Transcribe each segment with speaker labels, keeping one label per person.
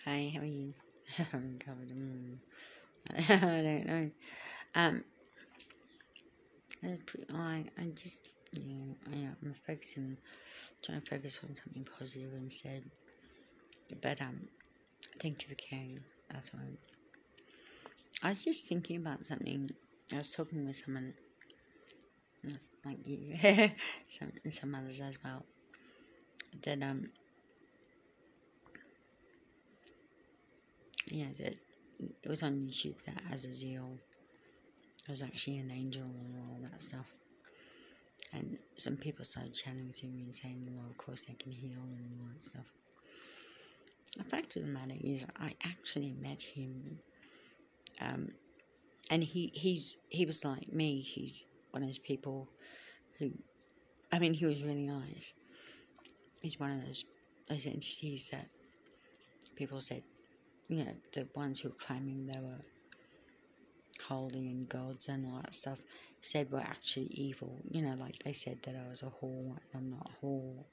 Speaker 1: Hi, how are you? I'm covered. I don't know. Um, I just, I'm focusing, trying to focus on something positive instead. But thank you for caring. That's all. I was just thinking about something. I was talking with someone, that's like you, some others as well. That that it was on YouTube that Azazel was actually an angel and all that stuff. And some people started channeling to me and saying, well, of course they can heal and all that stuff. The fact of the matter is, I actually met him, and he was like me. He's one of those people who, he was really nice. He's one of those entities that people said, the ones who were claiming they were holy and gods and all that stuff, said were actually evil. Like they said that I was a whore and I'm not a whore.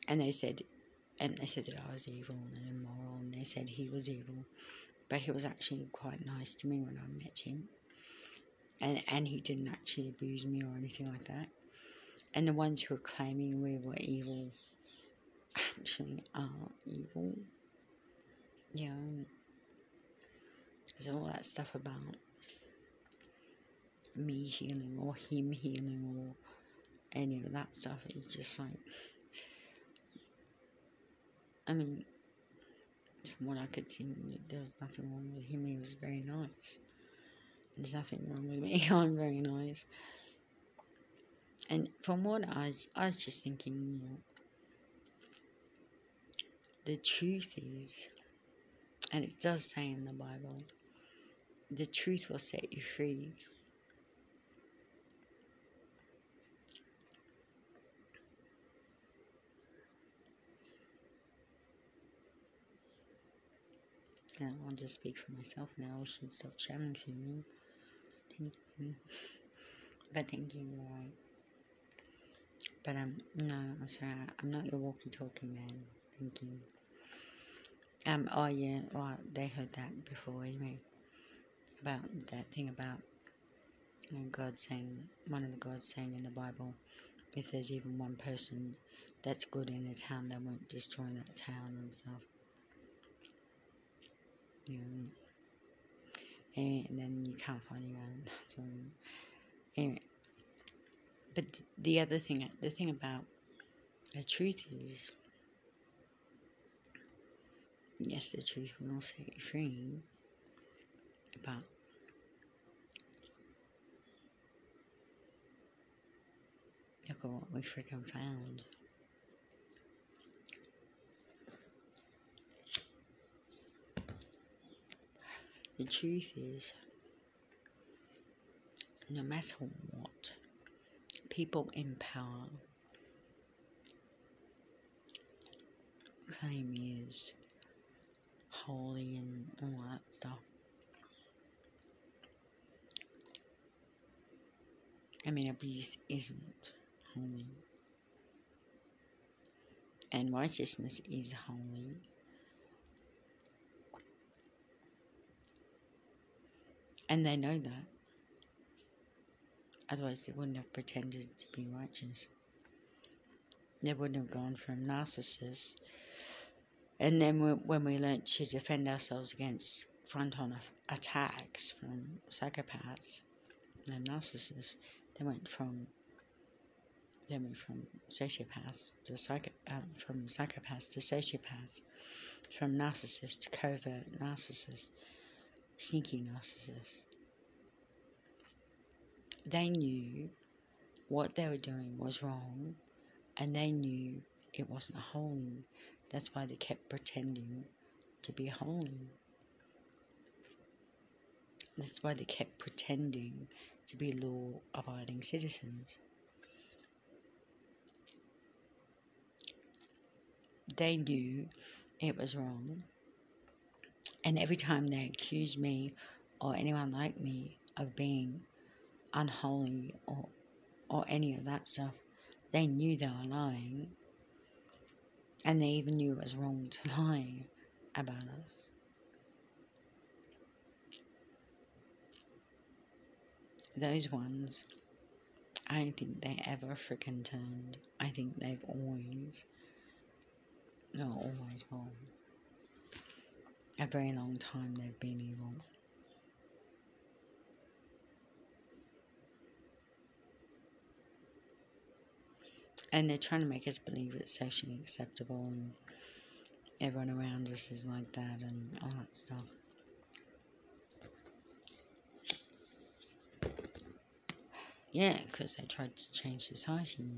Speaker 1: And they said that I was evil and immoral, and they said he was evil. But he was actually quite nice to me when I met him. And he didn't actually abuse me or anything like that. And the ones who were claiming we were evil actually are evil. There's all that stuff about me healing or him healing or any of that stuff. It's just like, from what I could see, there was nothing wrong with him. He was very nice. There's nothing wrong with me. I'm very nice. And from what I was just thinking, the truth is, and it does say in the Bible, the truth will set you free. Yeah, I'll just speak for myself now. I should stop shouting to me. Thank you. But thank you, alright. But no, I'm sorry, I'm not your walkie-talkie man. Thank you. Oh yeah, well, they heard that before anyway. About that thing about God saying, one of the gods saying in the Bible, if there's even one person that's good in a town, they won't destroy that town and stuff. And then you can't find your own. So anyway, but the thing about the truth is, yes, the truth will set you free, but look at what we freaking found. The truth is, no matter what people in power claim is holy and all that stuff, abuse isn't holy. And righteousness is holy. And they know that. Otherwise, they wouldn't have pretended to be righteous. They wouldn't have gone from narcissists. And then when we learnt to defend ourselves against front-on attacks from psychopaths and narcissists, they went from sociopaths to from psychopaths to sociopaths, from narcissists to covert narcissists, sneaky narcissists. They knew what they were doing was wrong, and they knew it wasn't holy. That's why they kept pretending to be holy. That's why they kept pretending to be law-abiding citizens. They knew it was wrong, and every time they accused me or anyone like me of being unholy or any of that stuff, they knew they were lying, and they even knew it was wrong to lie. about us. Those ones, I don't think they ever freaking turned. I think they've always, not always, well, a very long time they've been evil. And they're trying to make us believe it's socially acceptable and everyone around us is like that and all that stuff. Yeah, because they tried to change society.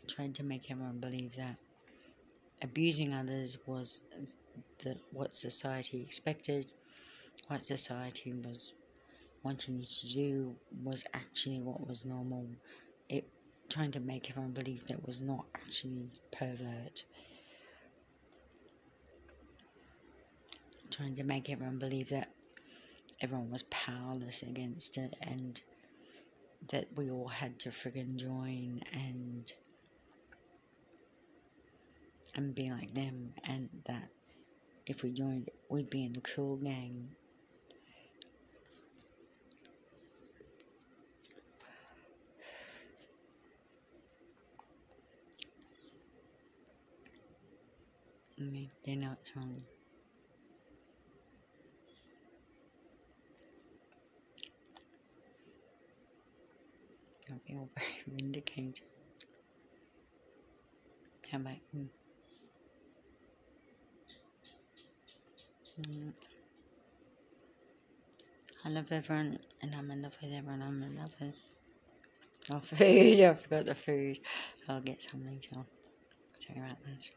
Speaker 1: Tried to make everyone believe that abusing others was what society expected, what society was wanting you to do was actually what was normal. It trying to make everyone believe that was not actually pervert. Trying to make everyone believe that everyone was powerless against it and that we all had to friggin' join and be like them, and that if we joined we'd be in the cool gang. They know it's wrong. I feel very vindicated. How about you? I love everyone, and I'm in love with everyone I'm in love with. Oh, food! I forgot the food. I'll get some later. Sorry about that.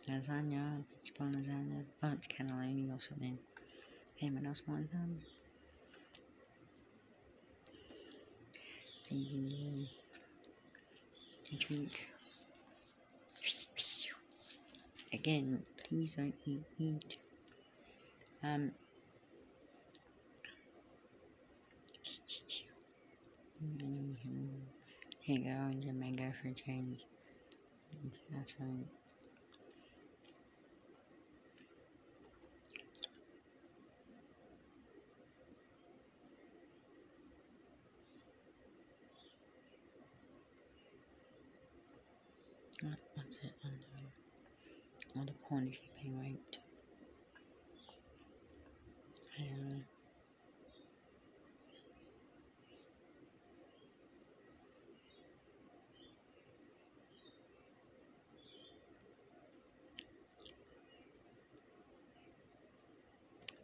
Speaker 1: Lasagna. Vegetable lasagna. Oh, it's cannelloni or something. Anyone else want them? Easy. Drink. Again, please don't eat. Here you go, and your mango for a change. That's right. What's it on the porn if you pay right?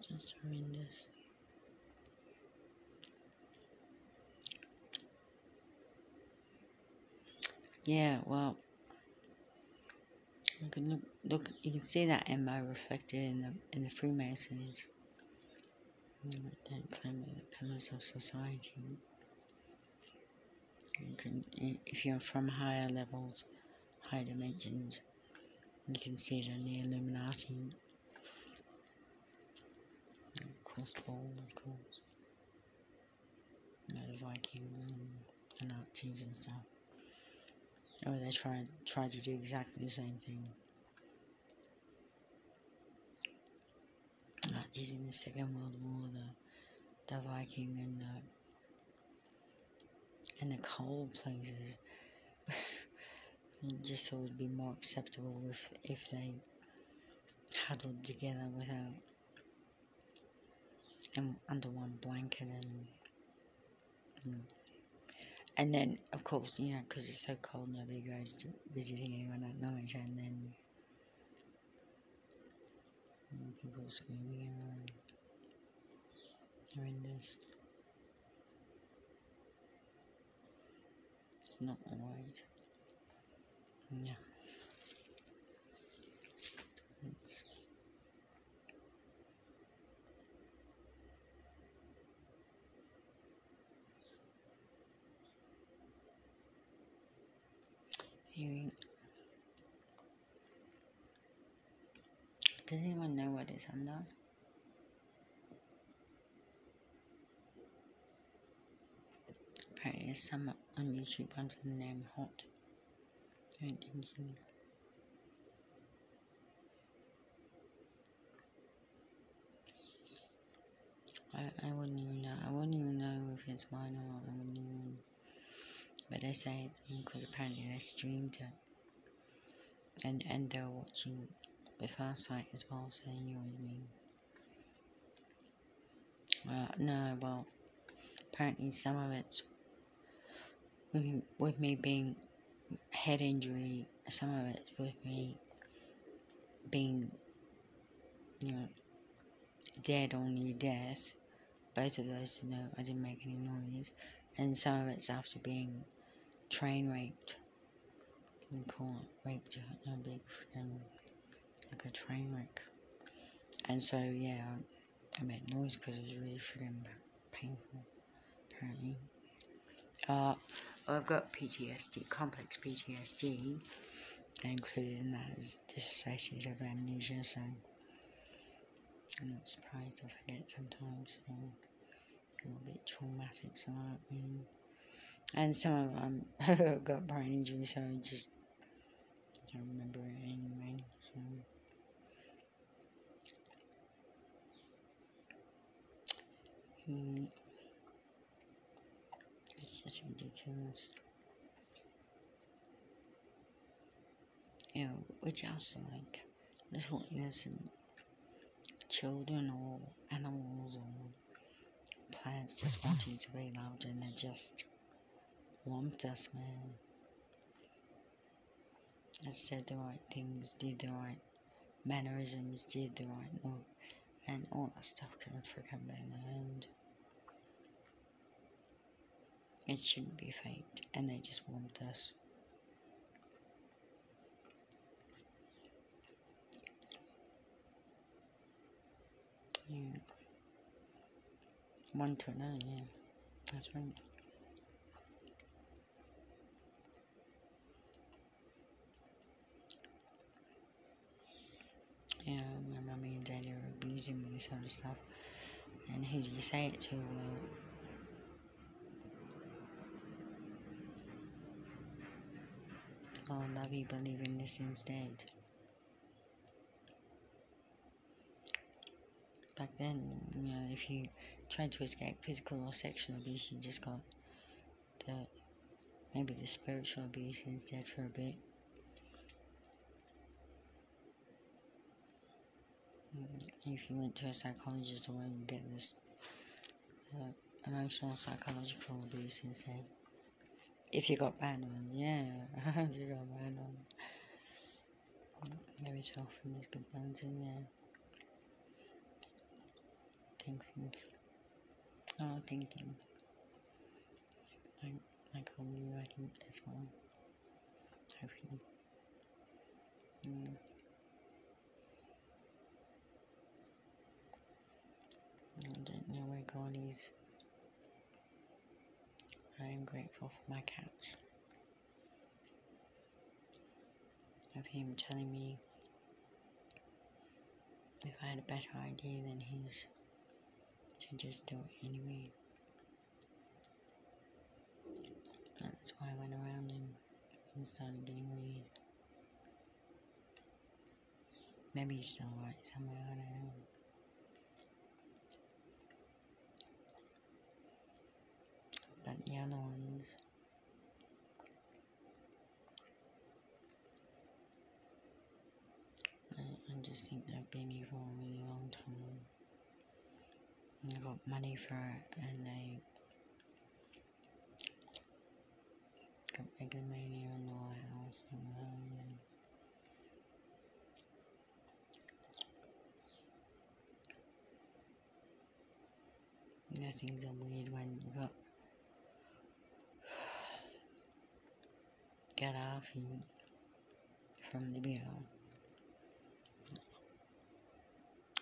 Speaker 1: Just horrendous. Yeah, well, you can look. You can see that MO reflected in the Freemasons. Don't claim they're the pillars of society. You can, if you're from higher levels, higher dimensions, you can see it in the Illuminati. Of course, Paul, of course. You know, the Vikings and the Nazis and stuff. Oh, they tried to do exactly the same thing. Nazis in the Second World War, the Viking and the coal places. I just thought it would be more acceptable if they huddled together without and under one blanket and then of course because it's so cold nobody goes to visiting anyone at night, and then people screaming around. Horrendous. It's not alright. Yeah. It's anyway, does anyone know what it's under? Apparently there's some on YouTube under the name Hot. I don't think you I wouldn't even know. I wouldn't even know if it's mine or not. I wouldn't even. But they say it's me because apparently they streamed it. And they're watching with our site as well, so they knew it was me. No, well, apparently some of it's with me being head injury, some of it's with me being, dead or near death. Both of those, no, I didn't make any noise. And some of it's after being train raped. You call it raped, no big freaking, like a train wreck. And so, yeah, I made noise because it was really freaking painful, apparently. I've got PTSD, complex PTSD, and included in that is dissociative amnesia, so I'm not surprised I forget sometimes, so a little bit traumatic, so and some of them I've got brain injury, so I just don't remember it anyway, so it's just ridiculous. We're just like little innocent children or animals or plants just wanting to be loved, and they just want us, man. I said the right things, did the right mannerisms, did the right look, and all that stuff can freaking be learned. It shouldn't be faked, and they just want us. Yeah. One to another, yeah. That's right. Yeah, my mummy and daddy are abusing me, sort of stuff. And who do you say it to? Well, oh, Lovey, believe in this instead. Back then, if you tried to escape physical or sexual abuse, you just got maybe the spiritual abuse instead for a bit. If you went to a psychologist or whatever, you get this emotional psychological abuse instead. If you got banned on, yeah, if you got banned on. Every so often there's good ones in there. Thinking. Like all you, I think, as well. Hoping. I don't know where God is. I am grateful for my cats. Of him telling me if I had a better idea than his, to just do it anyway. That's why I went around him and started getting weird. Maybe he's still right somewhere, I don't know. But the other ones, I just think they've been evil a really long time. And they got money for it, and they got megalomania and all that else. Things are weird when you got Gaddafi from Libya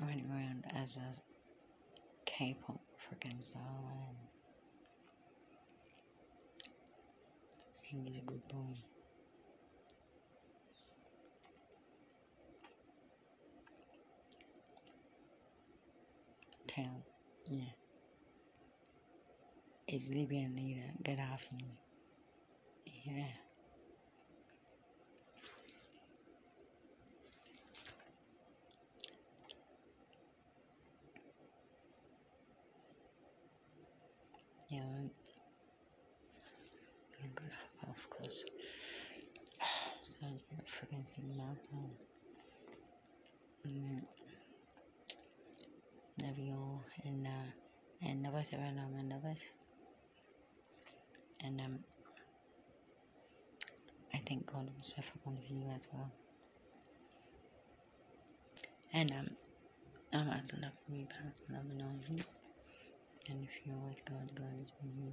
Speaker 1: running around as a K-pop freaking star, man. Saying he's a good boy. Yeah. It's Libyan leader, Gaddafi. Yeah. against the mountain. Love you all, and love us everyone, and love us. And I thank God also for one of you as well. And I'm also loving me, but loving all of you. And if you're with God, God is with you.